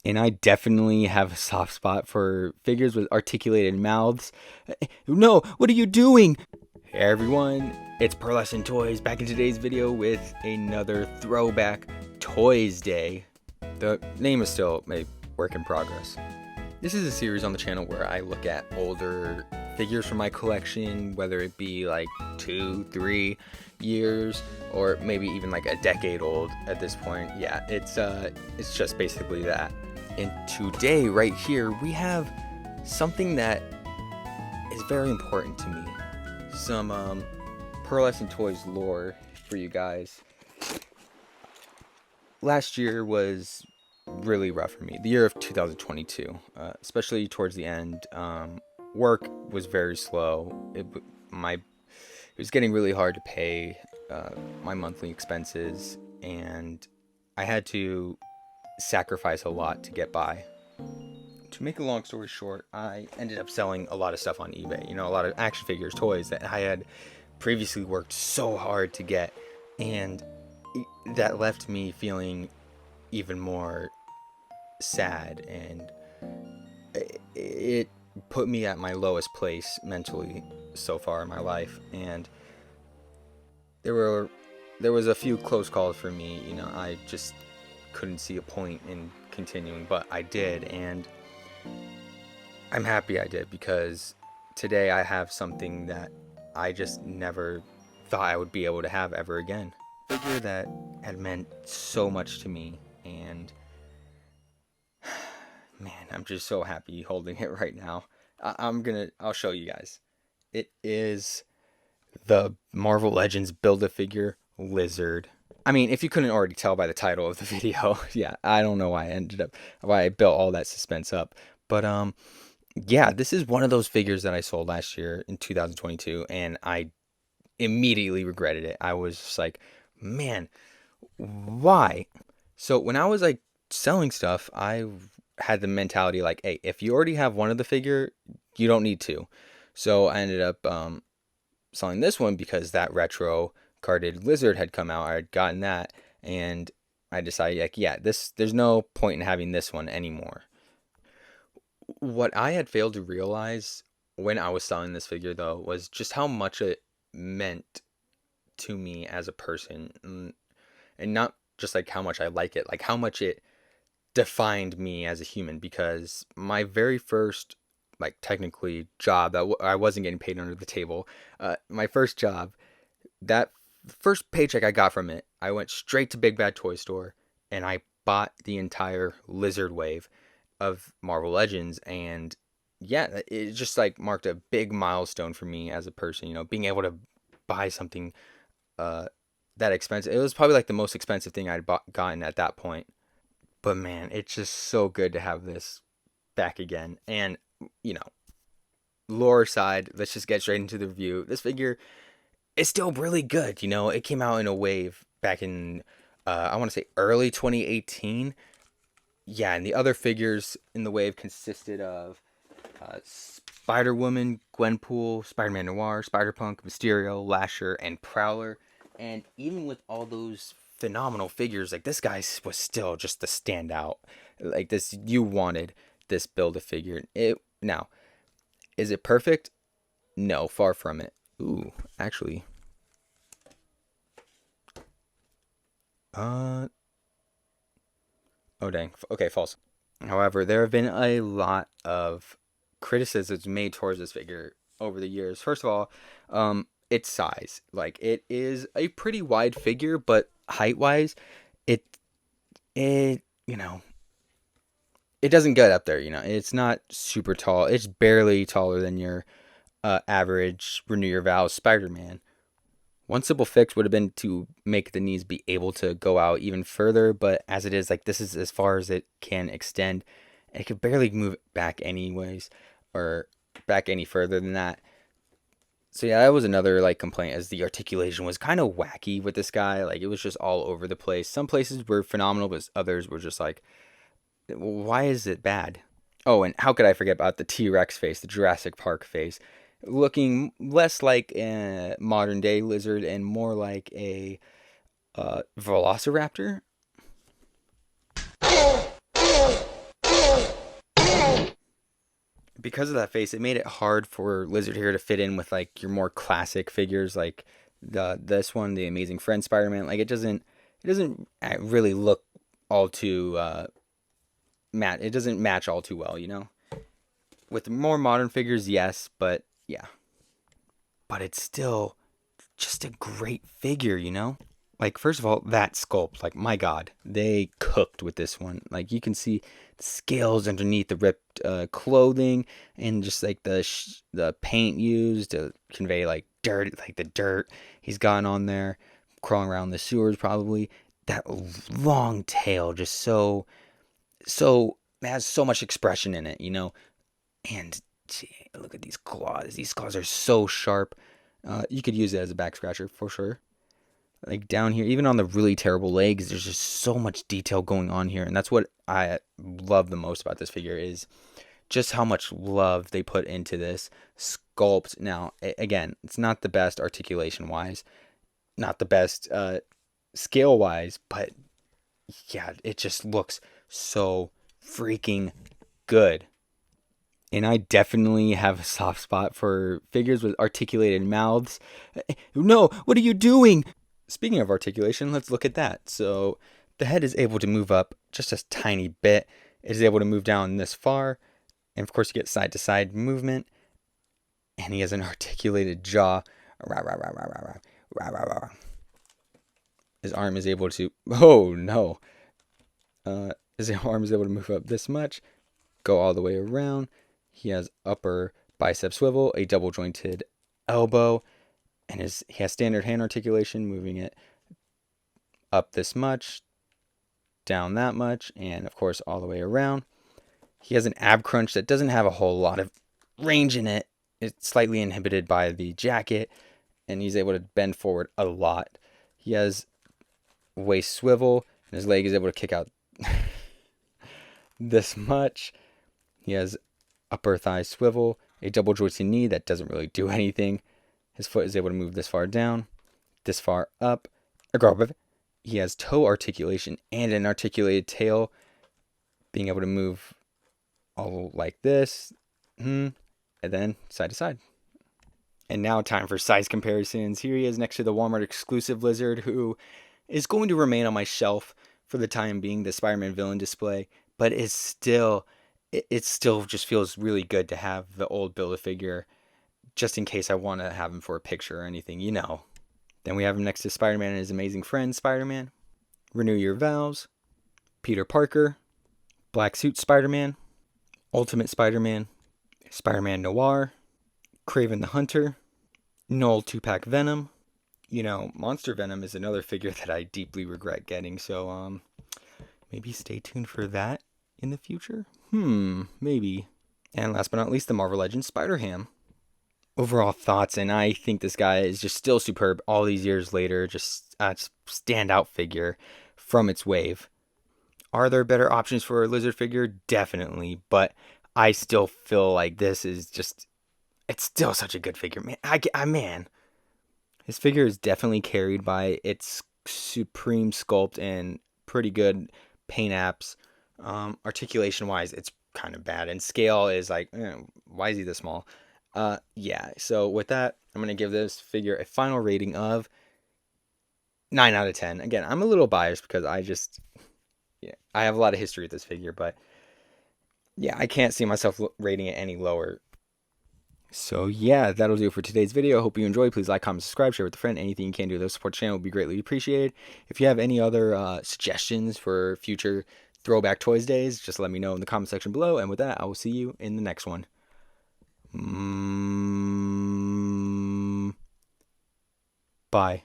And I definitely have a soft spot for figures with articulated mouths. No, what are you doing? Hey everyone, it's Pearlescent Toys back in today's video with another Throwback Toys Day. The name is still a work in progress. This is a series on the channel where I look at older figures from my collection, whether it be like 2, 3 years, or maybe even like a decade old at this point. Yeah, it's just basically that. And today, right here, we have something that is very important to me. Some Pearlescent Toys lore for you guys. Last year was really rough for me. The year of 2022, especially towards the end. Work was very slow. It was getting really hard to pay my monthly expenses, and I had to sacrifice a lot to get by. To make a long story short, I ended up selling a lot of stuff on eBay. You know, a lot of action figures, toys that I had previously worked so hard to get, and that left me feeling even more sad, and it put me at my lowest place mentally so far in my life. And there was a few close calls for me. You know, I just couldn't see a point in continuing, but I did, and I'm happy I did, because today I have something that I just never thought I would be able to have ever again. A figure that had meant so much to me, and man, I'm just so happy holding it right now. I'll show you guys. It is the Marvel Legends Build-A-Figure Lizard. I mean, if you couldn't already tell by the title of the video, yeah, I don't know why I built all that suspense up. But yeah, this is one of those figures that I sold last year in 2022, and I immediately regretted it. I was just like, man, why? So when I was like selling stuff, I had the mentality like, hey, if you already have one of the figure, you don't need two. So I ended up selling this one because that retro carded lizard had come out. I had gotten that, and I decided like, yeah, there's no point in having this one anymore. What I had failed to realize when I was selling this figure though was just how much it meant to me as a person, and not just like how much I like it, like how much it defined me as a human. Because my very first, like, technically job that I wasn't getting paid under the table, my first job, that first paycheck I got from it, I went straight to Big Bad Toy Store and I bought the entire lizard wave of Marvel Legends. And yeah, it just like marked a big milestone for me as a person, you know, being able to buy something uh that expensive. It was probably like the most expensive thing I'd gotten at that point. But man, it's just so good to have this back again. And you know, lore aside, let's just get straight into the review. This figure is still really good. You know, it came out in a wave back in I want to say early 2018. Yeah, and the other figures in the wave consisted of Spider Woman, Gwenpool, Spider Man Noir, Spider Punk, Mysterio, Lasher, and Prowler. And even with all those phenomenal figures, like, this guy was still just the standout. Like, this, you wanted this build a figure. It now, is it perfect? No, far from it. Ooh, actually, uh, oh dang. Okay, false. However, there have been a lot of criticisms made towards this figure over the years. First of all, its size. Like, it is a pretty wide figure, but height-wise, it you know, it doesn't get up there. You know, it's not super tall. It's barely taller than your average Renew Your Vows Spider-Man. One simple fix would have been to make the knees be able to go out even further, but as it is, like, this is as far as it can extend. And it could barely move back anyways, or back any further than that. So yeah, that was another like complaint, as the articulation was kind of wacky with this guy. Like, it was just all over the place. Some places were phenomenal, but others were just like, why is it bad? Oh, and how could I forget about the T-Rex face, the Jurassic Park face, looking less like a modern day lizard and more like a velociraptor. because of that face, it made it hard for Lizard here to fit in with like your more classic figures, like this one, the Amazing Friend Spider-Man. Like it doesn't really look all too it doesn't match all too well, you know. With more modern figures, yes, but yeah, but it's still just a great figure, you know. Like, first of all, that sculpt, like, my god, they cooked with this one. Like, you can see the scales underneath the ripped clothing, and just like the paint used to convey like dirt, like the dirt he's gotten on there, crawling around the sewers probably. That long tail, just so it has so much expression in it, you know. And look at these claws. These claws are so sharp. You could use it as a back scratcher for sure. Like down here, even on the really terrible legs, there's just so much detail going on here. And that's what I love the most about this figure, is just how much love they put into this sculpt. Now, again, it's not the best articulation wise, not the best scale wise, but yeah, it just looks so freaking good. And I definitely have a soft spot for figures with articulated mouths. No, what are you doing? Speaking of articulation, let's look at that. So the head is able to move up just a tiny bit. It is able to move down this far. And of course, you get side to side movement. And he has an articulated jaw. His arm is able to... Oh, no. His arm is able to move up this much, go all the way around. He has upper bicep swivel, a double jointed elbow, and he has standard hand articulation, moving it up this much, down that much, and of course all the way around. He has an ab crunch that doesn't have a whole lot of range in it. It's slightly inhibited by the jacket, and he's able to bend forward a lot. He has waist swivel, and his leg is able to kick out this much. He has upper thigh swivel, a double jointed knee that doesn't really do anything. His foot is able to move this far down, this far up. He has toe articulation and an articulated tail, being able to move all like this, and then side to side. And now time for size comparisons. Here he is next to the Walmart exclusive Lizard, who is going to remain on my shelf for the time being, the Spider-Man villain display, but it still just feels really good to have the old Build-A-Figure, just in case I want to have him for a picture or anything, you know. Then we have him next to Spider-Man and his amazing friend Spider-Man, Renew Your Vows, Peter Parker, Black Suit Spider-Man, Ultimate Spider-Man, Spider-Man Noir, Kraven the Hunter, Null 2-pack Venom. You know, Monster Venom is another figure that I deeply regret getting, so maybe stay tuned for that in the future? Maybe. And last but not least, the Marvel Legends Spider-Ham. Overall thoughts, and I think this guy is just still superb all these years later. Just a standout figure from its wave. Are there better options for a Lizard figure? Definitely, but I still feel like this is just... It's still such a good figure, man. Man, his figure is definitely carried by its supreme sculpt and pretty good paint apps. Articulation wise, it's kind of bad, and scale is like, why is he this small? Yeah. So with that, I'm gonna give this figure a final rating of 9 out of 10. Again, I'm a little biased because I have a lot of history with this figure, but yeah, I can't see myself rating it any lower. So yeah, that'll do it for today's video. I hope you enjoyed. Please like, comment, subscribe, share with a friend. Anything you can do to support the channel would be greatly appreciated. If you have any other suggestions for future Throwback Toys days, just let me know in the comment section below. And with that, I will see you in the next one. Bye.